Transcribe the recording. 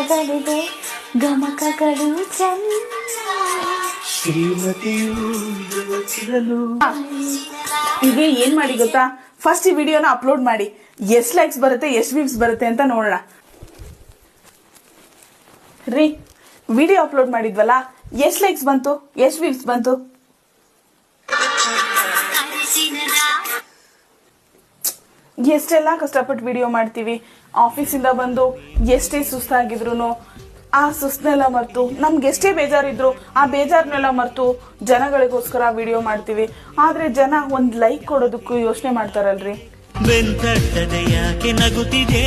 ಸ್ವರಗಳಿವೆ ಗಮಕಗಳು ಚಂದ ಈಗ ಏನ್ ಮಾಡಿ ಗೊತ್ತಾ, ಫಸ್ಟ್ ಈ ವಿಡಿಯೋನ ಅಪ್ಲೋಡ್ ಮಾಡಿ, ಎಷ್ಟು ಲೈಕ್ಸ್ ಬರುತ್ತೆ ಎಷ್ಟು ವ್ಯೂಸ್ ಬರುತ್ತೆ ಅಂತ ನೋಡೋಣ. ರೀ ವಿಡಿಯೋ ಅಪ್ಲೋಡ್ ಮಾಡಿದ್ವಲ್ಲ, ಎಷ್ಟು ಲೈಕ್ಸ್ ಬಂತು ಎಷ್ಟು ವ್ಯೂಸ್ ಬಂತು? ಎಷ್ಟೆಲ್ಲ ಕಷ್ಟಪಟ್ಟು ವಿಡಿಯೋ ಮಾಡ್ತೀವಿ, ಆಫೀಸಿಂದ ಬಂದು ಎಷ್ಟೇ ಸುಸ್ತಾಗಿದ್ರು ಆ ಸುಸ್ತನೆಲ್ಲ ಮರ್ತು, ನಮ್ಗೆ ಎಷ್ಟೇ ಬೇಜಾರಿದ್ರು ಆ ಬೇಜಾರನ್ನೆಲ್ಲ ಮರ್ತು ಜನಗಳಿಗೋಸ್ಕರ ವಿಡಿಯೋ ಮಾಡ್ತೀವಿ. ಆದ್ರೆ ಜನ ಒಂದ್ ಲೈಕ್ ಕೊಡೋದಕ್ಕೂ ಯೋಚನೆ ಮಾಡ್ತಾರಲ್ರಿ. ಬೆಂತಟ್ಟದೆ ಯಾಕೆ ನಗುತ್ತಿದೆ